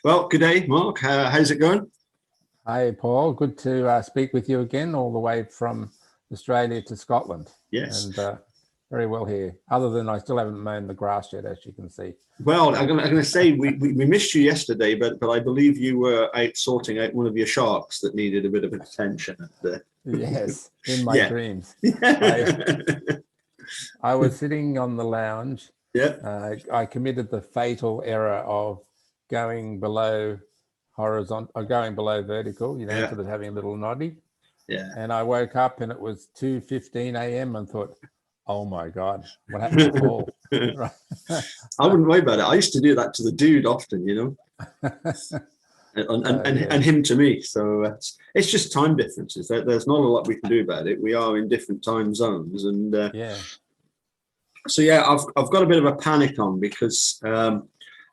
Well, good day, Mark. How's it going? Hi, Paul. Good to speak with you again, all the way from Australia to Scotland. Yes. And very well here, other than I still haven't mown the grass yet, as you can see. Well, I'm going to say we missed you yesterday, but I believe you were out sorting out one of your sharks that needed a bit of attention. Yes, in my dreams. I was sitting on the lounge. Yeah. I committed the fatal error of going below horizontal, or going below vertical, sort of having a little noddy. Yeah. And I woke up and it was 2:15 a.m. and thought, oh my God, what happened to Paul? I wouldn't worry about it. I used to do that to the dude often, and him to me. So it's just time differences. There's not a lot we can do about it. We are in different time zones, and So I've got a bit of a panic on because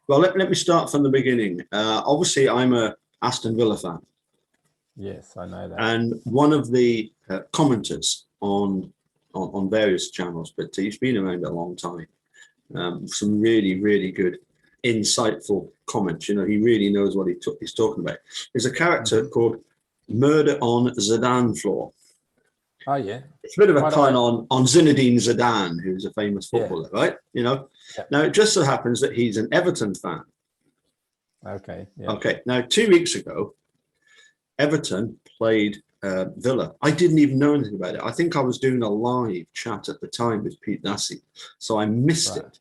let me start from the beginning. Obviously, I'm a Aston Villa fan. Yes, I know that. And one of the commenters on various channels, but he's been around a long time. Some really, really good, insightful comments. He really knows what he's talking about. There's a character called Murder on Zidane Floor. Oh, yeah. It's a bit of a pun on Zinedine Zidane, who's a famous footballer, right? Now, it just so happens that he's an Everton fan. Okay. Yeah. Okay. Now, 2 weeks ago, Everton played Villa. I didn't even know anything about it. I think I was doing a live chat at the time with Pete Dassey, so I missed it.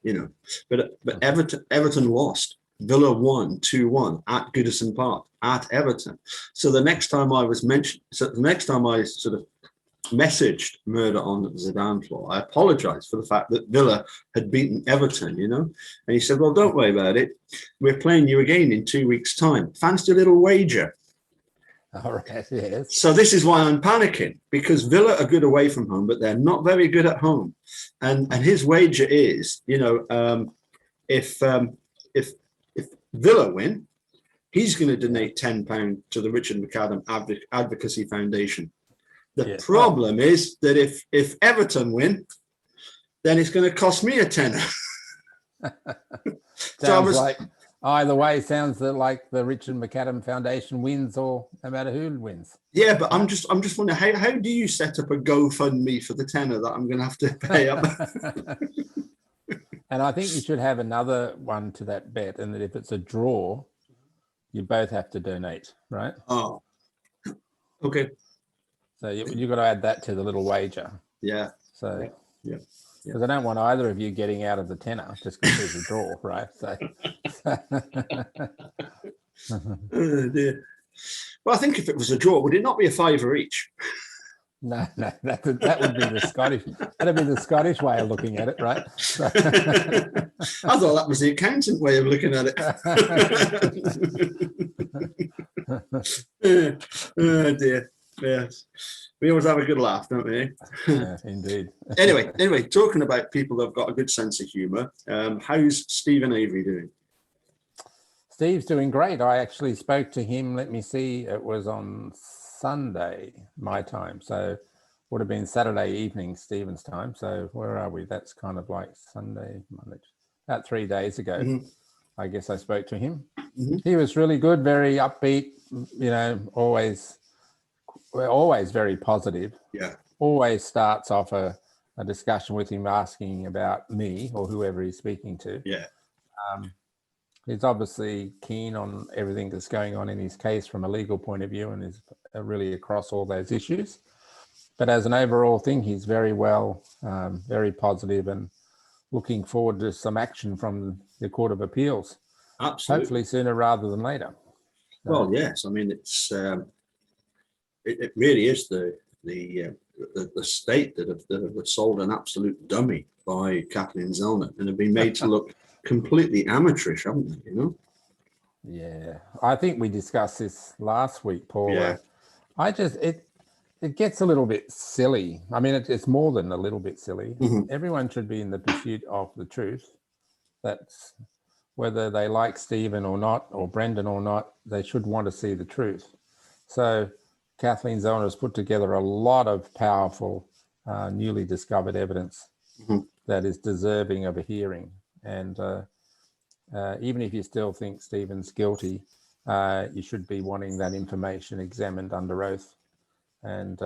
But Everton lost. Villa won 2-1 at Goodison Park at Everton. So the next time I sort of messaged Murder on Zidane Floor, I apologized for the fact that Villa had beaten Everton, and he said, well, don't worry about it. We're playing you again in 2 weeks' time. Fancy a little wager? All right, yes. So this is why I'm panicking, because Villa are good away from home, but they're not very good at home. And his wager is, if Villa win, he's going to donate £10 to the Richard McAdam Advocacy Foundation. The problem is that if Everton win, then it's going to cost me a tenner. Either way, sounds like the Richard McAdam Foundation wins, or no matter who wins. Yeah, but I'm just wondering, how do you set up a GoFundMe for the tenner that I'm going to have to pay up? And I think you should have another one to that bet, and that if it's a draw, you both have to donate, right? Oh, okay. So you've got to add that to the little wager. Yeah. So because I don't want either of you getting out of the tenner just because there's a draw, right? So. Oh dear. Well, I think if it was a draw, would it not be a fiver each? No, that would be the Scottish. That'd be the Scottish way of looking at it, right? I thought that was the accountant way of looking at it. Oh dear. Yes, we always have a good laugh, don't we? Yeah, indeed. Anyway, talking about people that've got a good sense of humour, how's Stephen Avery doing? Steve's doing great. I actually spoke to him. Let me see. It was on Sunday, my time. So would have been Saturday evening, Stephen's time. So where are we? That's kind of like Sunday, Monday, about 3 days ago. Mm-hmm. I guess I spoke to him. Mm-hmm. He was really good, very upbeat, always very positive. Yeah. Always starts off a discussion with him asking about me or whoever he's speaking to. Yeah. He's obviously keen on everything that's going on in his case from a legal point of view, and is really across all those issues. But as an overall thing, he's very well, very positive, and looking forward to some action from the Court of Appeals. Absolutely. Hopefully sooner rather than later. Well, yes. I mean, it's it really is the state that have sold an absolute dummy by Kathleen Zellner and have been made to look completely amateurish, haven't they? Yeah, I think we discussed this last week, Paul. Yeah. It gets a little bit silly. I mean, it's more than a little bit silly. Mm-hmm. Everyone should be in the pursuit of the truth. That's whether they like Stephen or not, or Brendan or not, they should want to see the truth. So Kathleen Zellner has put together a lot of powerful, newly discovered evidence that is deserving of a hearing. And even if you still think Stephen's guilty, you should be wanting that information examined under oath and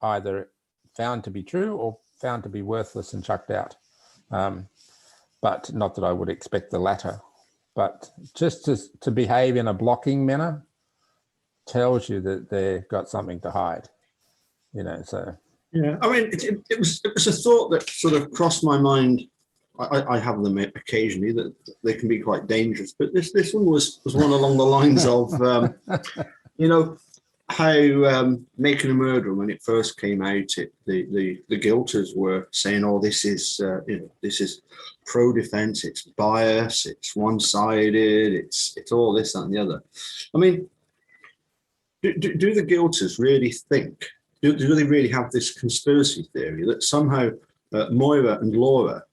either found to be true or found to be worthless and chucked out. But not that I would expect the latter. But just to behave in a blocking manner tells you that they've got something to hide, so. Yeah, I mean, it was a thought that sort of crossed my mind. I have them occasionally that they can be quite dangerous, but this one was one along the lines of, how Making a Murderer, when it first came out, the guilters were saying, "Oh, this is pro-defense, it's bias, it's one-sided, it's all this, that, and the other." I mean, do the guilters really think? Do they really have this conspiracy theory that somehow Moira and Laura,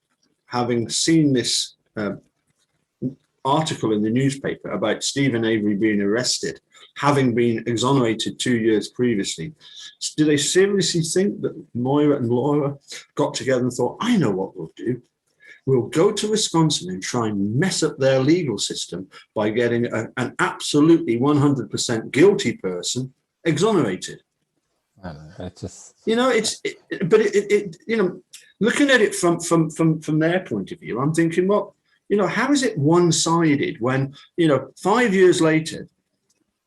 having seen this article in the newspaper about Stephen Avery being arrested, having been exonerated 2 years previously, do they seriously think that Moira and Laura got together and thought, "I know what we'll do. We'll go to Wisconsin and try and mess up their legal system by getting an absolutely 100% guilty person exonerated"? I don't know. It's just, looking at it from their point of view, I'm thinking, well, how is it one-sided when, 5 years later,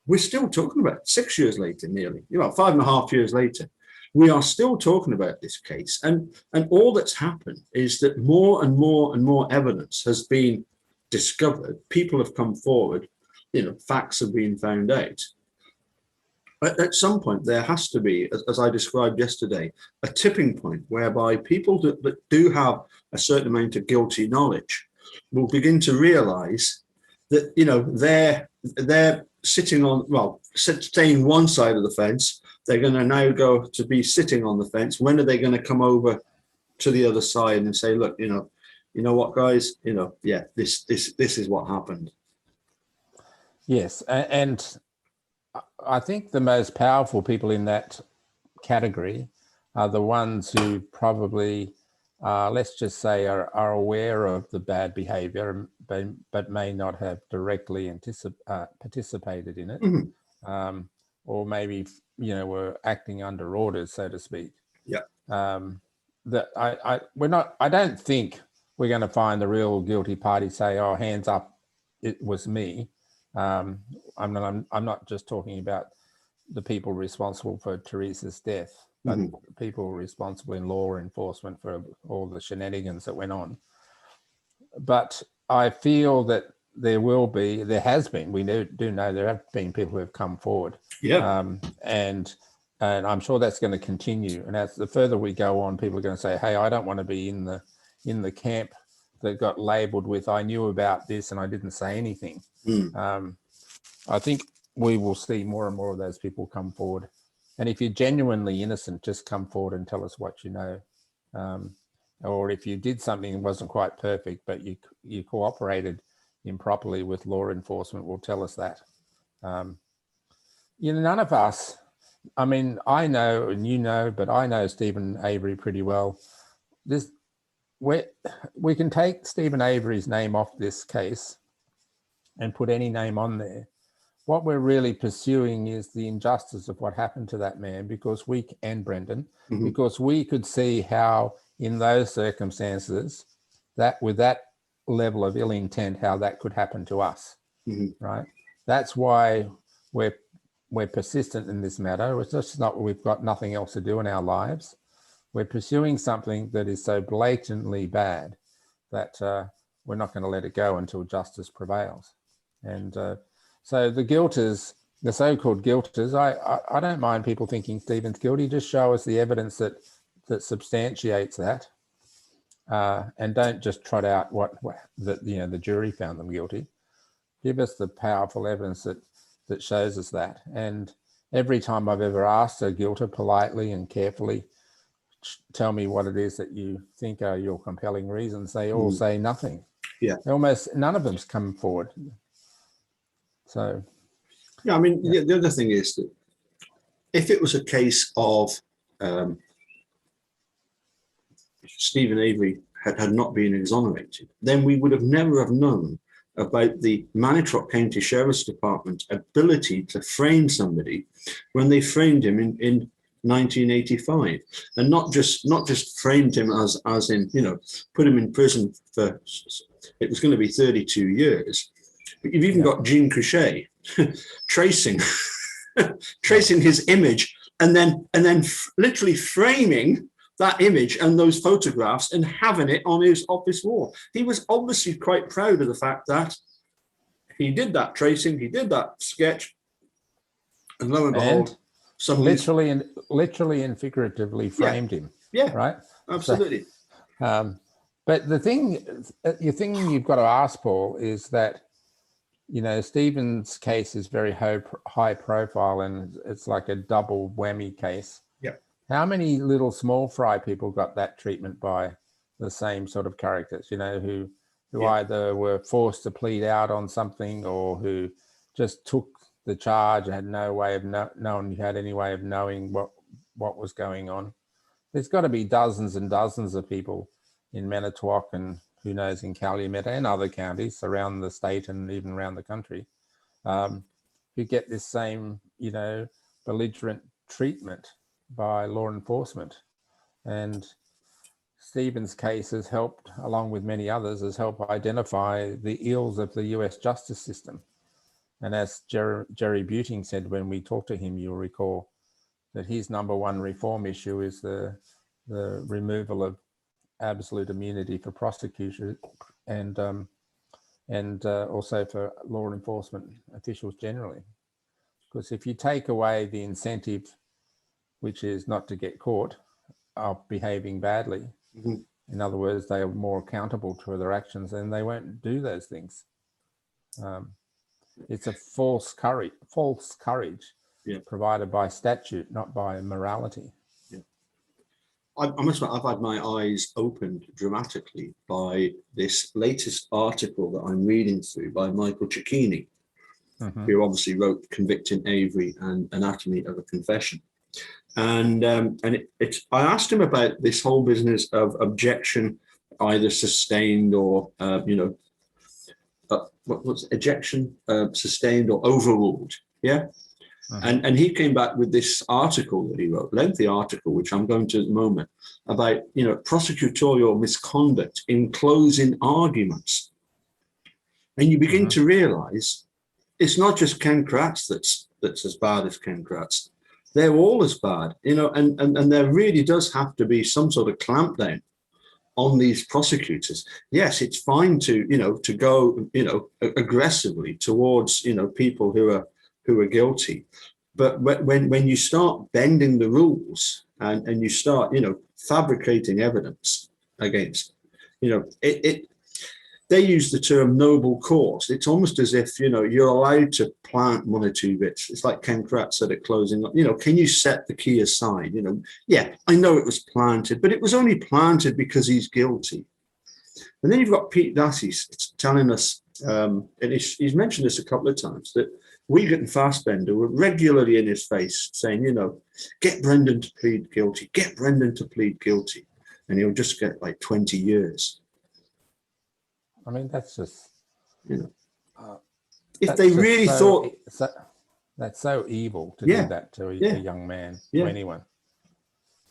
we're still talking about it, 6 years later, nearly, 5.5 years later, we are still talking about this case. And all that's happened is that more and more and more evidence has been discovered. People have come forward, facts have been found out. But at some point, there has to be, as I described yesterday, a tipping point whereby people that do have a certain amount of guilty knowledge will begin to realize that, they're sitting on, staying one side of the fence. They're going to now go to be sitting on the fence. When are they going to come over to the other side and say, "Look, you know what, guys, this is what happened"? yes. And I think the most powerful people in that category are the ones who probably, let's just say, are aware of the bad behavior, but may not have directly participated in it, Mm-hmm. or maybe were acting under orders, so to speak. Yeah. That I don't think we're going to find the real guilty party say, "Oh, hands up, it was me." I'm not just talking about the people responsible for Teresa's death, but people responsible in law enforcement for all the shenanigans that went on. But I feel that there has been, we do know there have been people who have come forward. Yeah. And I'm sure that's going to continue. And as the further we go on, people are going to say, "Hey, I don't want to be in the camp that got labeled with, I knew about this and I didn't say anything." I think we will see more and more of those people come forward. And if you're genuinely innocent, just come forward and tell us what you know. Or if you did something that wasn't quite perfect, but you cooperated improperly with law enforcement, will tell us that. None of us, I mean, I know, and but I know Stephen Avery pretty well. We can take Stephen Avery's name off this case and put any name on there. What we're really pursuing is the injustice of what happened to that man, because and Brendan, because we could see how in those circumstances, that with that level of ill intent, how that could happen to us, right? That's why we're persistent in this matter. It's just not, we've got nothing else to do in our lives. We're pursuing something that is so blatantly bad that we're not going to let it go until justice prevails. And so the guilters, the so-called guilters, I don't mind people thinking Stephen's guilty. Just show us the evidence that substantiates that, and don't just trot out the jury found them guilty. Give us the powerful evidence that shows us that. And every time I've ever asked a guilter politely and carefully, tell me what it is that you think are your compelling reasons, they all say nothing. Yeah. Almost none of them's come forward. So, yeah, I mean, the other thing is that if it was a case of Stephen Avery had not been exonerated, then we would have never have known about the Manitou County Sheriff's Department ability to frame somebody when they framed him in 1985, and not just framed him as in, you know, put him in prison for, it was going to be 32 years. But you've even got Jean Couchet tracing his image and then literally framing that image and those photographs and having it on his office wall. He was obviously quite proud of the fact that he did that tracing, he did that sketch, and lo and behold, literally and figuratively framed him. Yeah, right. Absolutely. So, but the thing you've got to ask, Paul, is that, you know, Stephen's case is very high profile, and it's like a double whammy case. Yeah. How many little small fry people got that treatment by the same sort of characters, you know, who either were forced to plead out on something, or who just took the charge and had no way of had any way of knowing what was going on. There's got to be dozens and dozens of people in Manitowoc, and who knows, in Calumet and other counties around the state and even around the country, who get this same, you know, belligerent treatment by law enforcement. And Stephen's case has helped, along with many others, has helped identify the ills of the US justice system. And as Jerry Buting said when we talked to him, you'll recall that his number one reform issue is the removal of absolute immunity for prosecutors and also for law enforcement officials generally. Because if you take away the incentive, which is not to get caught, of behaving badly, in other words, they are more accountable to their actions, and they won't do those things. It's a false courage provided by statute, not by morality. I must admit, I've had my eyes opened dramatically by this latest article that I'm reading through by Michael Cicchini, who obviously wrote Convicting Avery and Anatomy of a Confession. And I asked him about this whole business of objection, either sustained or, what's ejection, sustained or overruled. Yeah. And he came back with this article that he wrote, lengthy article, which I'm going to at the moment, about, you know, prosecutorial misconduct in closing arguments. And you begin to realize it's not just Ken Kratz that's as bad as Ken Kratz. They're all as bad, you know, and there really does have to be some sort of clampdown on these prosecutors. Yes, it's fine to, you know, to go, you know, aggressively towards, you know, people who are guilty. But when you start bending the rules and you start, you know, fabricating evidence against, you know, they use the term noble cause. It's almost as if, you know, you're allowed to plant one or two bits. It's like Ken Kratz said at closing, you know, can you set the key aside? You know, yeah, I know it was planted, but it was only planted because he's guilty. And then you've got Pete Dassey telling us, and he's mentioned this a couple of times, that Wiegert and Fassbender were regularly in his face saying, you know, get Brendan to plead guilty, get Brendan to plead guilty, and he'll just get like 20 years. I mean, that's just, you know, if they really thought that's so evil to do that to a young man, to anyone.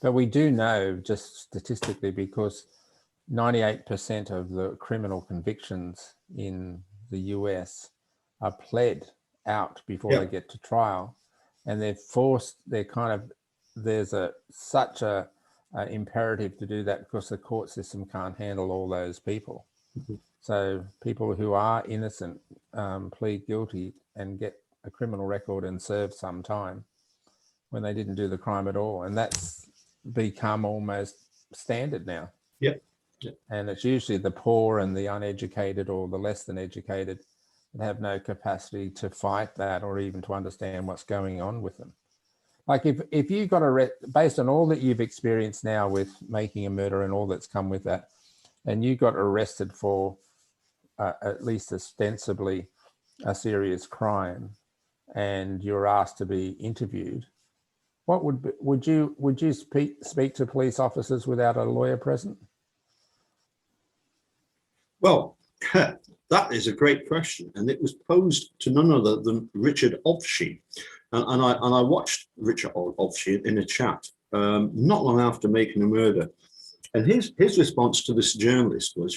But we do know, just statistically, because 98% of the criminal convictions in the US are pled out before they get to trial, and there's such a imperative to do that because the court system can't handle all those people. So people who are innocent plead guilty and get a criminal record and serve some time when they didn't do the crime at all. And that's become almost standard now. And it's usually the poor and the uneducated or the less than educated that have no capacity to fight that or even to understand what's going on with them. Like if you got based on all that you've experienced now with making a murder and all that's come with that, and you got arrested for at least ostensibly a serious crime, and you're asked to be interviewed, what would you speak to police officers without a lawyer present? Well, That is a great question, and it was posed to none other than Richard Ofshe, and I watched Richard Ofshe in a chat not long after making a murder, and his response to this journalist was,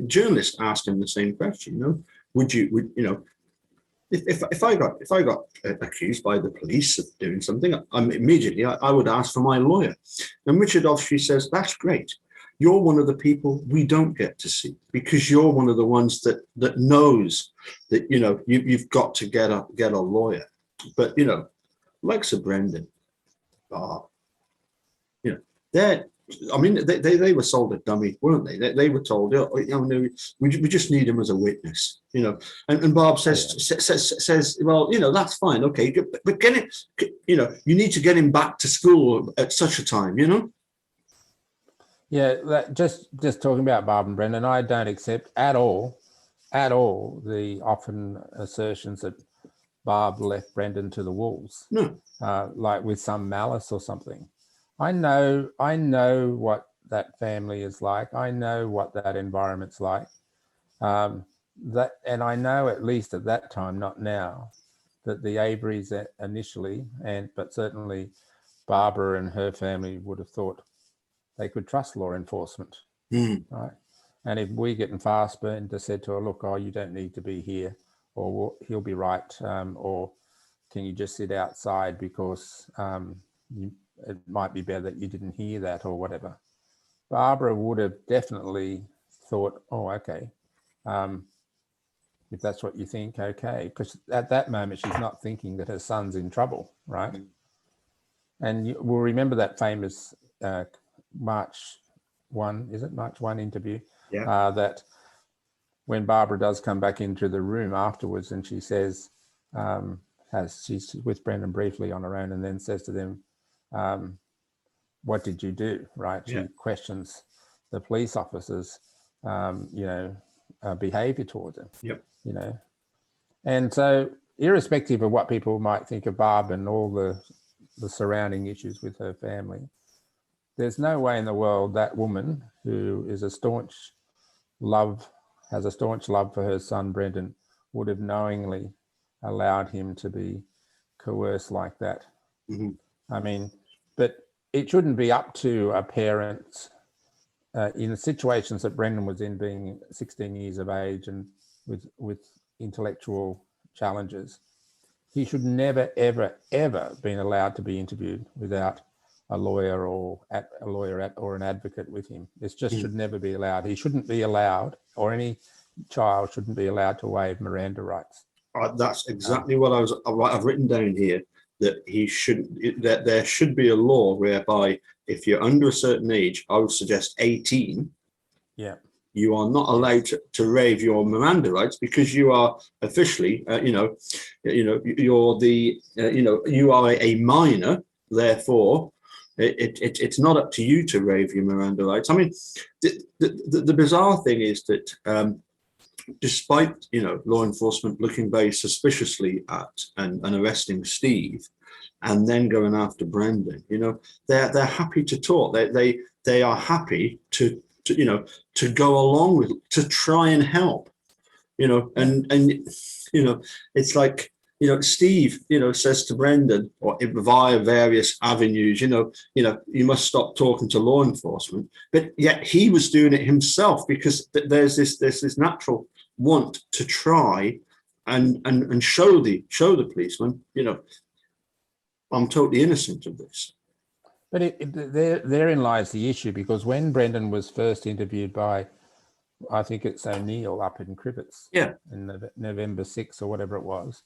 journalist asked him the same question, would if I got accused by the police of doing something, immediately I would ask for my lawyer, and Richard Ofshe says, that's great. You're one of the people we don't get to see because you're one of the ones that knows that you've got to get a lawyer. But like Sir Brendan, they're. I mean, they were sold a dummy, weren't they? They were told, we just need him as a witness, And Bob says, well, that's fine, okay, but get it, you need to get him back to school at such a time, Yeah, just talking about Barb and Brendan, I don't accept at all the often assertions that Barb left Brendan to the wolves. No. Like with some malice or something. I know what that family is like. I know what that environment's like. And I know, at least at that time, not now, that the Averys initially, but certainly Barbara and her family would have thought they could trust law enforcement, right? And if we get in fast burn to said to her, look, you don't need to be here, or he'll be right, or can you just sit outside because it might be better that you didn't hear that or whatever. Barbara would have definitely thought, oh, okay, if that's what you think, okay. Because at that moment, she's not thinking that her son's in trouble, right? And we'll remember that famous March 1 interview, that when Barbara does come back into the room afterwards and she says, she's with Brendan briefly on her own and then says to them, what did you do, right? She questions the police officers, behavior towards him, And so irrespective of what people might think of Barb and all the surrounding issues with her family, there's no way in the world that woman who is has a staunch love for her son, Brendan, would have knowingly allowed him to be coerced like that. Mm-hmm. I mean, but it shouldn't be up to a parent in the situations that Brendan was in, being 16 years of age and with intellectual challenges. He should never, ever, ever been allowed to be interviewed without a lawyer or an advocate with him. This just should never be allowed. He shouldn't be allowed, or any child shouldn't be allowed to waive Miranda rights. That's exactly what I've written down here. That there should be a law whereby if you're under a certain age, I would suggest 18. You are not allowed to waive your Miranda rights because you are officially, you are a minor. Therefore, it's not up to you to waive your Miranda rights. I mean, the bizarre thing is that despite law enforcement looking very suspiciously at and arresting Steve, and then going after Brendan, they're happy to talk. They are happy to go along with, to try and help, and it's like, Steve, says to Brendan, or via various avenues, you must stop talking to law enforcement. But yet he was doing it himself because there's this natural want to try and show the policeman, I'm totally innocent of this. But therein lies the issue, because when Brendan was first interviewed by, I think it's O'Neill up in Crivets, in November 6 or whatever it was,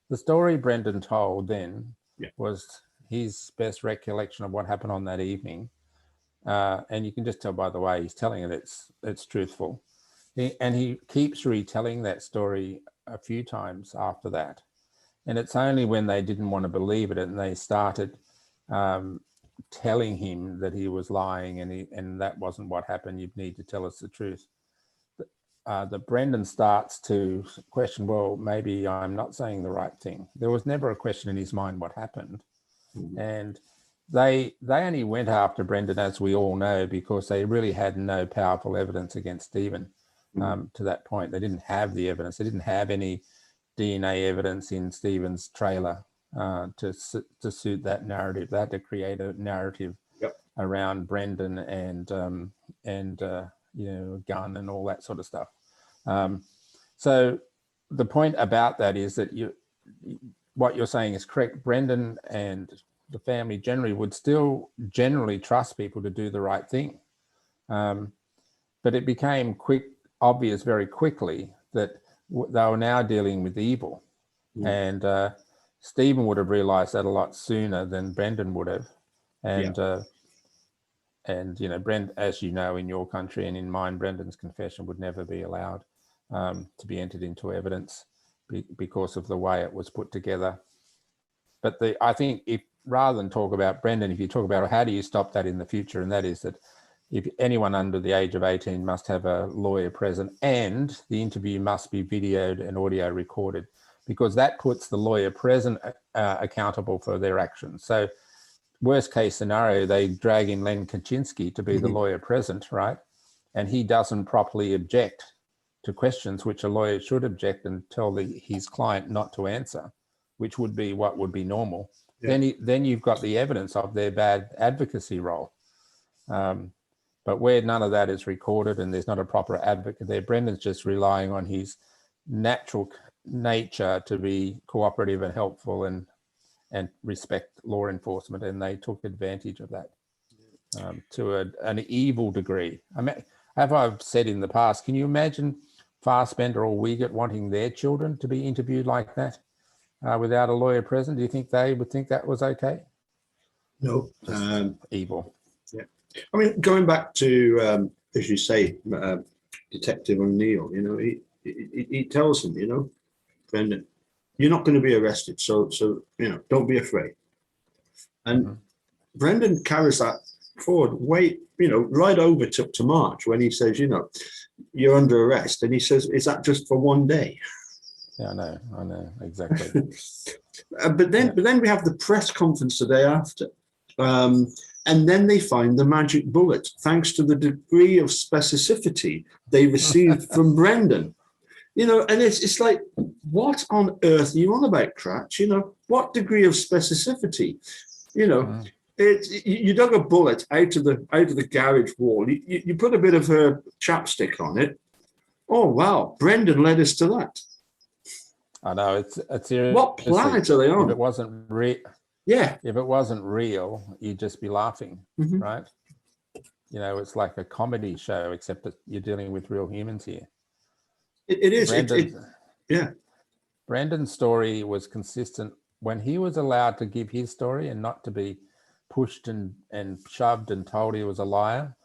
the story Brendan told then was his best recollection of what happened on that evening. And you can just tell by the way he's telling it, it's truthful. He keeps retelling that story a few times after that. And it's only when they didn't want to believe it and they started telling him that he was lying and that wasn't what happened, you'd need to tell us the truth, that Brendan starts to question, well, maybe I'm not saying the right thing. There was never a question in his mind what happened. Mm-hmm. And they only went after Brendan, as we all know, because they really had no powerful evidence against Stephen. to that point. They didn't have the evidence. They didn't have any DNA evidence in Stephen's trailer to suit that narrative. They had to create a narrative around Brendan and a gun and all that sort of stuff. So the point about that is that what you're saying is correct. Brendan and the family generally would still generally trust people to do the right thing. But it became obvious very quickly that they were now dealing with evil. And Stephen would have realized that a lot sooner than Brendan would have. And Brendan, as you know, in your country and in mine, Brendan's confession would never be allowed to be entered into evidence because of the way it was put together. But I think if rather than talk about Brendan, if you talk about how do you stop that in the future, and that is that if anyone under the age of 18 must have a lawyer present, and the interview must be videoed and audio recorded, because that puts the lawyer present accountable for their actions. So worst case scenario, they drag in Len Kaczynski to be the lawyer present, right? And he doesn't properly object to questions which a lawyer should object and tell his client not to answer, which would be what would be normal. Then you've got the evidence of their bad advocacy role. But where none of that is recorded and there's not a proper advocate there, Brendan's just relying on his natural nature to be cooperative and helpful and respect law enforcement, and they took advantage of that to an evil degree. I mean, have I said in the past, can you imagine Fassbender or Wiegert wanting their children to be interviewed like that without a lawyer present? Do you think they would think that was okay? No. Evil. Yeah. I mean, going back to, as you say, Detective O'Neill, he tells him, Brendan, you're not going to be arrested, so don't be afraid. And Brendan carries that forward right over to March when he says, you're under arrest, and he says, is that just for one day? Yeah, I know exactly. But then we have the press conference the day after, and then they find the magic bullet, thanks to the degree of specificity they received from Brendan. And it's like, what on earth are you on about, Cratch? What degree of specificity? You dug a bullet out of the garage wall. You put a bit of chapstick on it. Oh wow, Brendan led us to that. I know it's serious. What planet are they on? If it wasn't real, if it wasn't real, you'd just be laughing, right? It's like a comedy show, except that you're dealing with real humans here. It is. Brendan's story was consistent when he was allowed to give his story and not to be pushed and shoved and told he was a liar.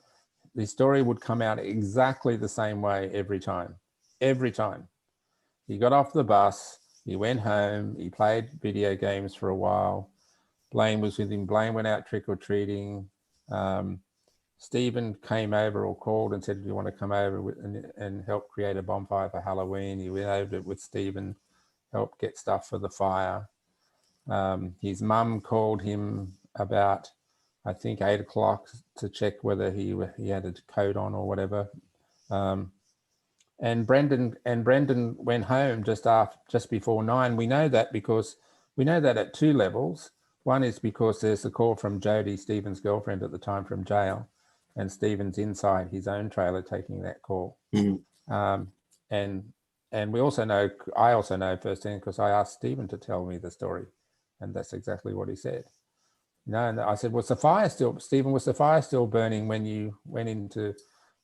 The story would come out exactly the same way every time. Every time. He got off the bus, he went home, he played video games for a while. Blaine was with him. Blaine went out trick-or-treating. Stephen came over or called and said, do you want to come over and help create a bonfire for Halloween? He went over with Stephen, helped get stuff for the fire. His mum called him about, I think, 8 o'clock to check whether he had a coat on or whatever. And Brendan went home just before 9. We know that because we know that at 2 levels. One is because there's a call from Jodie, Stephen's girlfriend at the time, from jail, and Stephen's inside his own trailer taking that call. And we also know, I also know firsthand because I asked Stephen to tell me the story, and that's exactly what he said. And I said, was the fire still burning when you went into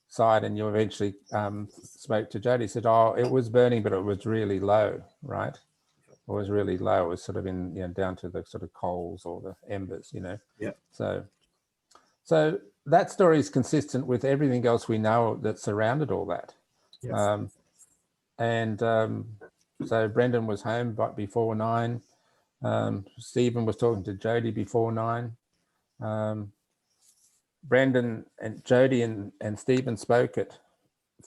side and you eventually spoke to Jodie? He said, oh, it was burning, but it was really low, right? It was really low. It was sort of in, down to the sort of coals or the embers, Yeah. So that story is consistent with everything else we know that surrounded all that. Yes. So Brendan was home before 9. Stephen was talking to Jodie before 9. Brendan and Jodie and Stephen spoke at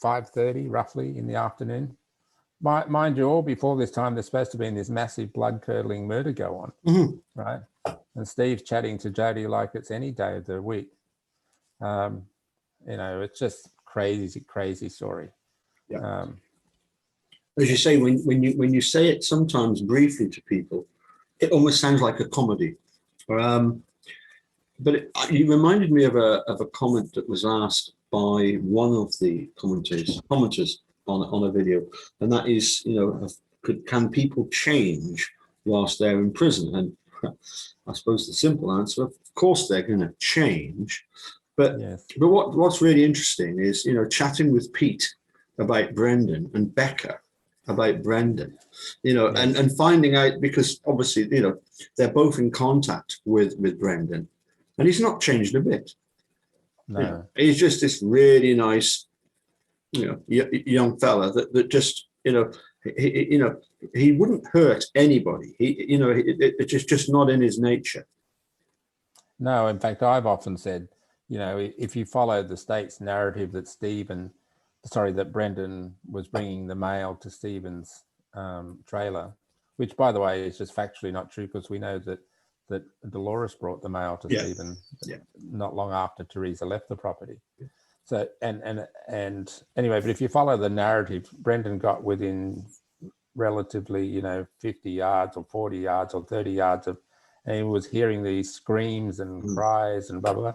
5:30 roughly in the afternoon. Mind you, all before this time, there's supposed to be this massive blood-curdling murder go on, right? And Steve's chatting to Jodie like it's any day of the week. It's just crazy story. As you say, when you say it sometimes briefly to people, it almost sounds like a comedy. But you reminded me of a comment that was asked by one of the commenters on a video, and that is, can people change whilst they're in prison? And I suppose the simple answer, of course, they're going to change. But yes. but what's really interesting is, chatting with Pete about Brendan and Becca about Brendan, Yes. and finding out, because obviously, they're both in contact with Brendan, and he's not changed a bit. No. He's just this really nice, young fella that just, he wouldn't hurt anybody. It's just not in his nature. No, in fact, I've often said, if you follow the state's narrative that Brendan was bringing the mail to Stephen's trailer, which, by the way, is just factually not true, because we know that Dolores brought the mail to Stephen not long after Teresa left the property. So, and anyway, but if you follow the narrative, Brendan got within relatively, 50 yards or 40 yards or 30 yards and he was hearing these screams and cries and blah, blah, blah.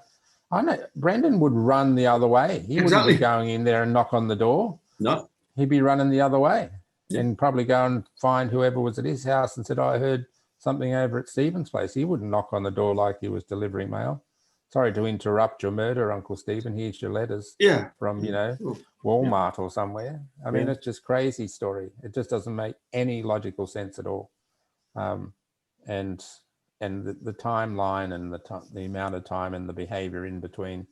I know Brendan would run the other way. He wouldn't be going in there and knock on the door. No. He'd be running the other way and probably go and find whoever was at his house and said, I heard something over at Stephen's place. He wouldn't knock on the door like he was delivering mail. Sorry to interrupt your murder, Uncle Stephen. Here's your letters from, Walmart or somewhere. I mean, it's just crazy story. It just doesn't make any logical sense at all. And the timeline and the amount of time and the behavior in between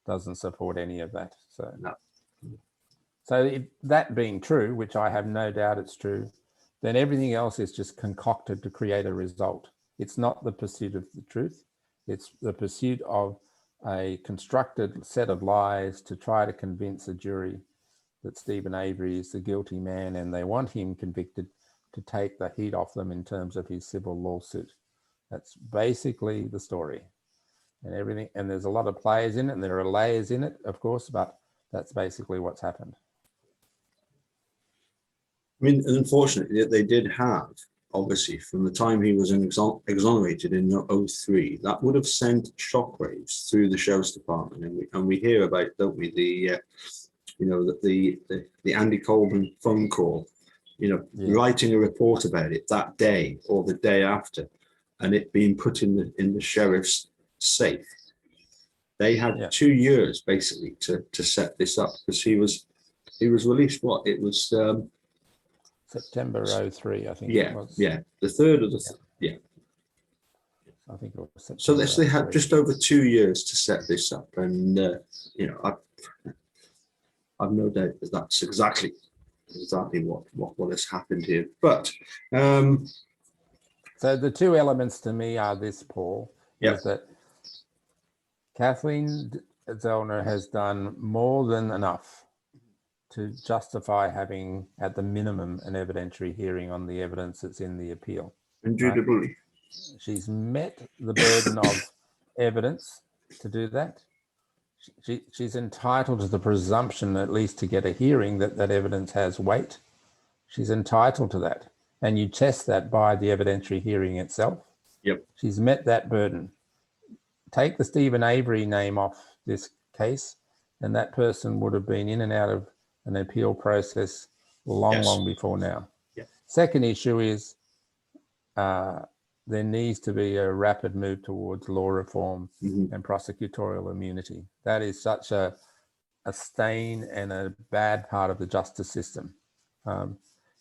doesn't support any of that. So, so that being true, which I have no doubt it's true, then everything else is just concocted to create a result. It's not the pursuit of the truth. It's the pursuit of a constructed set of lies to try to convince a jury that Stephen Avery is the guilty man, and they want him convicted to take the heat off them in terms of his civil lawsuit. That's basically the story and everything. And there's a lot of players in it, and there are layers in it, of course, but that's basically what's happened. I mean, unfortunately, they did have, obviously, from the time he was exonerated in 2003, that would have sent shockwaves through the sheriff's department. And we hear about, don't we, the Andy Colburn phone call, writing a report about it that day or the day after, and it being put in the sheriff's safe. They had 2 years basically to set this up, because he was released. What it was. September 2003, I think it was. Yeah, the third of the I think it was September. So they had just over 2 years to set this up, and I've no doubt that that's exactly what has happened here. But so the two elements to me are this, Paul, is that Kathleen Zellner has done more than enough to justify having, at the minimum, an evidentiary hearing on the evidence that's in the appeal. Indubitably. Right? She's met the burden of evidence to do that. She's entitled to the presumption, at least to get a hearing, that evidence has weight. She's entitled to that. And you test that by the evidentiary hearing itself. Yep. She's met that burden. Take the Stephen Avery name off this case, and that person would have been in and out of an appeal process long before now. Yeah. Second issue is there needs to be a rapid move towards law reform and prosecutorial immunity. That is such a stain and a bad part of the justice system.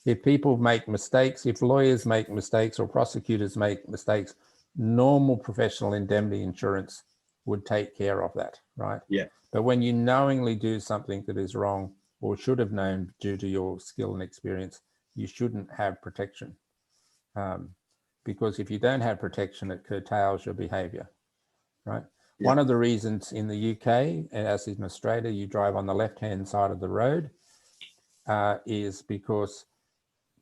If people make mistakes, if lawyers make mistakes or prosecutors make mistakes, normal professional indemnity insurance would take care of that, right? Yeah. But when you knowingly do something that is wrong, or should have known due to your skill and experience, you shouldn't have protection. Because if you don't have protection, it curtails your behavior, right? Yeah. One of the reasons in the UK, as in Australia, you drive on the left-hand side of the road is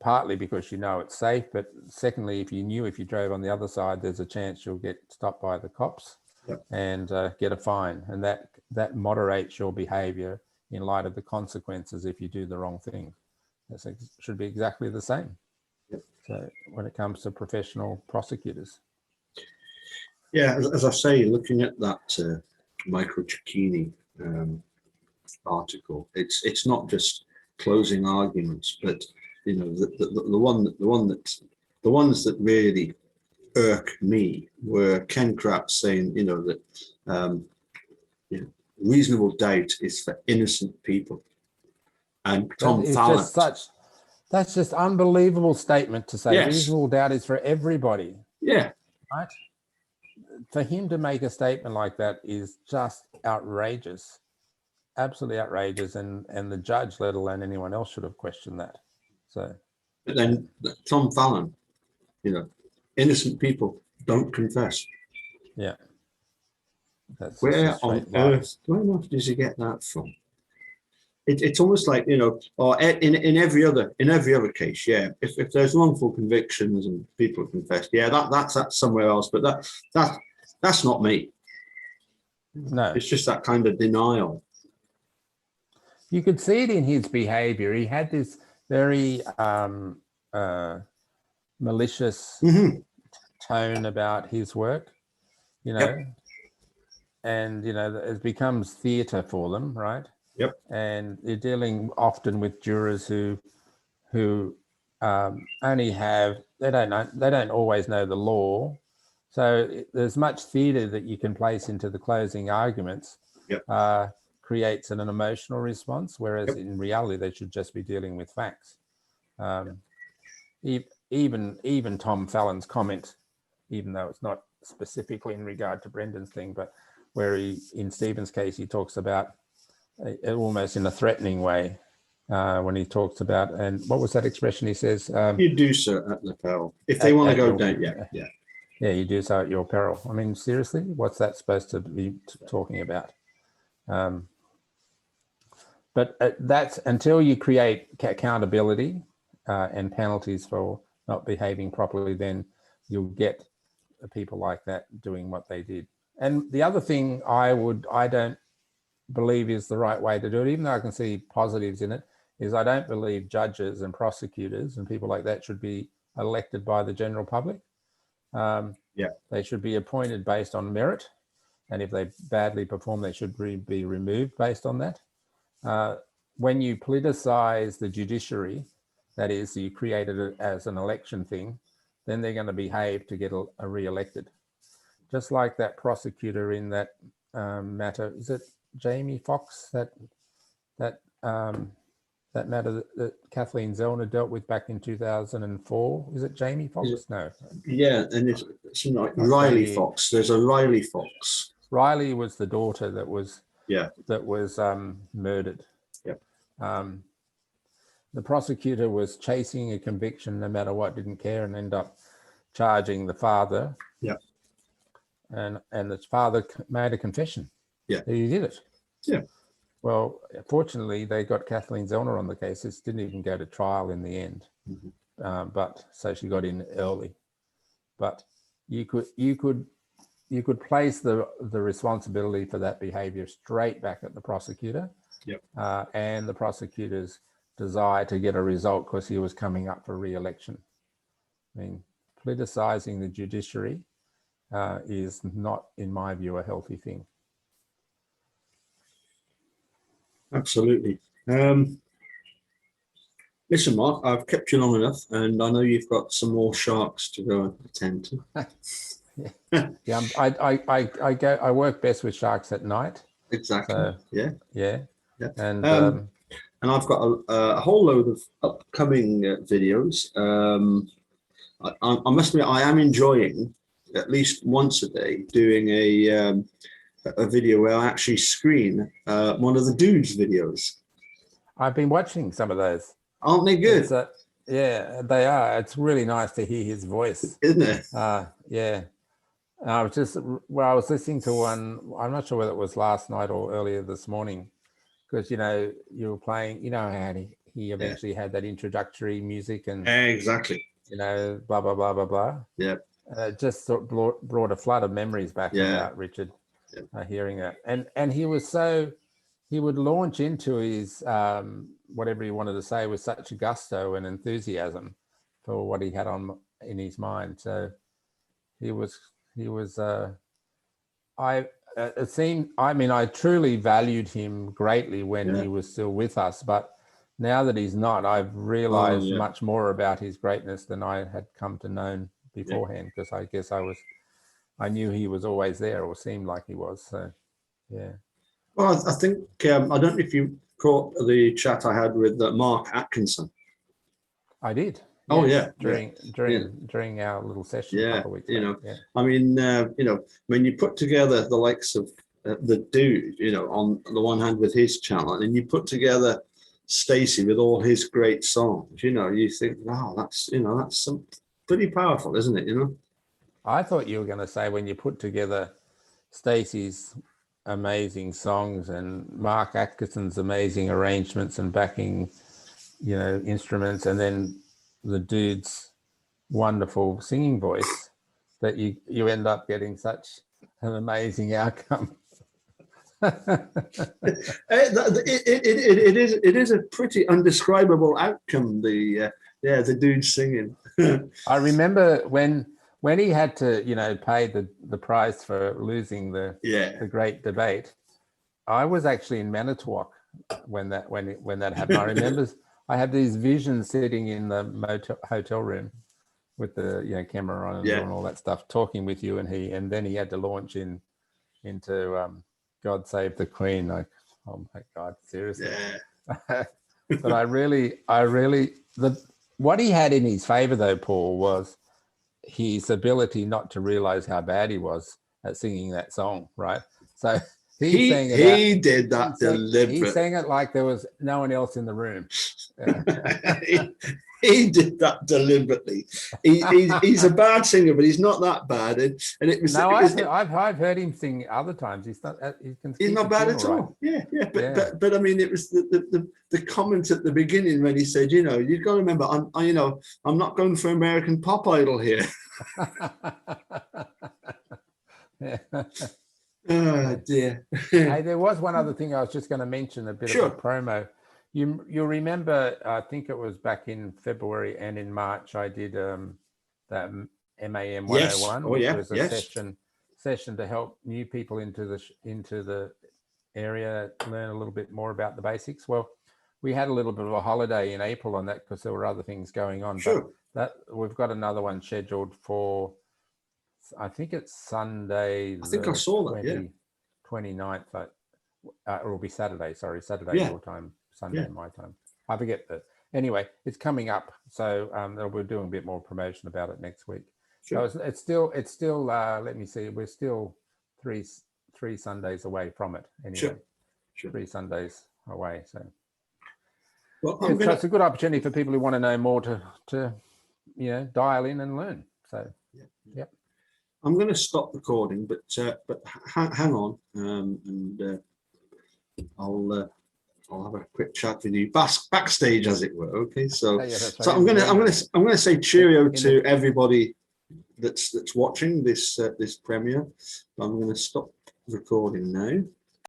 partly because you know it's safe, but secondly, if you drove on the other side, there's a chance you'll get stopped by the cops and get a fine, and that moderates your behavior in light of the consequences if you do the wrong thing. It should be exactly the same. Yep. So when it comes to professional prosecutors. Yeah, as I say, looking at that Michael Cicchini article, it's not just closing arguments, but you know the ones that really irk me were Ken Kratz saying, you know, that you know, reasonable doubt is for innocent people, and Tom Fallon. That's just unbelievable statement to say. Yes. Reasonable doubt is for everybody. Yeah. Right. For him to make a statement like that is just outrageous, absolutely outrageous, and the judge, let alone anyone else, should have questioned that. So, but then Tom Fallon, you know, innocent people don't confess. Yeah. That's Where on earth does he get that from? It's almost like, you know, or in every other case, yeah. If there's wrongful convictions and people confess, yeah, that's somewhere else. But that's not me. No, it's just that kind of denial. You could see it in his behavior. He had this very malicious tone about his work, you know, and, you know, it becomes theatre for them, right? Yep. And you're dealing often with jurors who only have, they don't always know the law. So there's much theatre that you can place into the closing arguments. Yep. Creates an emotional response, whereas in reality they should just be dealing with facts. Even Tom Fallon's comment, even though it's not specifically in regard to Brendan's thing, but where he, in Stephen's case, he talks about almost in a threatening way when he talks about, and what was that expression he says? You do so at the peril. If they want to go down, yeah, you do so at your peril. I mean, seriously, what's that supposed to be talking about? But that's until you create accountability and penalties for not behaving properly, then you'll get people like that doing what they did. And the other thing I don't believe is the right way to do it, even though I can see positives in it, is I don't believe judges and prosecutors and people like that should be elected by the general public. They should be appointed based on merit. And if they badly perform, they should be removed based on that. When you politicize the judiciary, that is, you create it as an election thing, then they're going to behave to get re-elected. Just like that prosecutor in that matter, is it Jamie Foxx, that matter that Kathleen Zellner dealt with back in 2004? Is it Jamie Foxx? No. Yeah, and it's like Riley Fox. There's a Riley Fox. Riley was the daughter that was murdered. Yep. The prosecutor was chasing a conviction no matter what, didn't care, and ended up charging the father. Yep. And the father made a confession. Yeah. That he did it. Yeah. Well, fortunately, they got Kathleen Zellner on the case. It didn't even go to trial in the end. But so she got in early. But you could place the responsibility for that behavior straight back at the prosecutor. Yep. And the prosecutor's desire to get a result because he was coming up for re-election. I mean, politicizing the judiciary is not, in my view, a healthy thing. Absolutely. Listen, Mark, I've kept you long enough, and I know you've got some more sharks to go and attend to. Yeah, I work best with sharks at night. Exactly. So, yeah. And I've got a whole load of upcoming videos. I must admit, I am enjoying at least once a day doing a video where I actually screen one of the dudes' videos. I've been watching some of those. Aren't they good? Yeah, they are. It's really nice to hear his voice. Isn't it? Yeah. I was listening to one, I'm not sure whether it was last night or earlier this morning, because, you know, you were playing, you know, how he eventually had that introductory music and exactly, you know, blah, blah, blah, blah, blah. Yeah. It just sort of brought a flood of memories back about Richard hearing that. And he was so he would launch into his whatever he wanted to say with such a gusto and enthusiasm for what he had on in his mind. So he was it seemed, I mean, I truly valued him greatly when he was still with us, but now that he's not, I've realized much more about his greatness than I had come to know beforehand, because I guess I knew he was always there, or seemed like he was. So, yeah. Well, I think, I don't know if you caught the chat I had with Mark Atkinson. I did. Oh, yes, yeah. During our little session a couple of weeks ago. Yeah. I mean, when you put together the likes of the dude, on the one hand with his channel, and you put together Dassey with all his great songs, you think, wow, that's some pretty powerful, isn't it? I thought you were going to say when you put together Stacey's amazing songs and Mark Atkinson's amazing arrangements and backing, instruments, and then the dude's wonderful singing voice, that you end up getting such an amazing outcome. It is a pretty undescribable outcome. The dude singing. I remember when he had to pay the price for losing the great debate. I was actually in Manitowoc when that happened. I remember I had these visions sitting in the hotel room with the camera on and all that stuff, talking with you and then he had to launch into God Save the Queen. Like, oh my God, seriously. Yeah. But I really what he had in his favor though, Paul, was his ability not to realize how bad he was at singing that song, right? So he did that deliberately. He sang it like there was no one else in the room. He did that deliberately. He's a bad singer, but he's not that bad. And it was. No, I've heard him sing other times. He's not bad at all. Right. Yeah. But I mean, it was the comment at the beginning when he said, you've got to remember, I'm not going for American Pop Idol here. Oh dear. Hey, there was one other thing I was just going to mention, a bit of a promo. You remember, I think it was back in February and in March, I did that MAM 101, which was a session to help new people into the area learn a little bit more about the basics. Well, we had a little bit of a holiday in April on that because there were other things going on. Sure. But we've got another one scheduled for, I think it's Sunday. I think I saw that. 29th. It will be Saturday. Sorry, Saturday your time, Sunday my time. I forget that. Anyway, it's coming up, so we're doing a bit more promotion about it next week. Sure. So it's still. Let me see. We're still three Sundays away from it. Anyway, sure. 3 Sundays away. So. Well, so it's a good opportunity for people who want to know more to dial in and learn. So, yep. I'm going to stop recording, but hang on, and I'll have a quick chat with you backstage, as it were. Okay, so so I'm going to say cheerio to everybody that's watching this premiere. I'm going to stop recording now.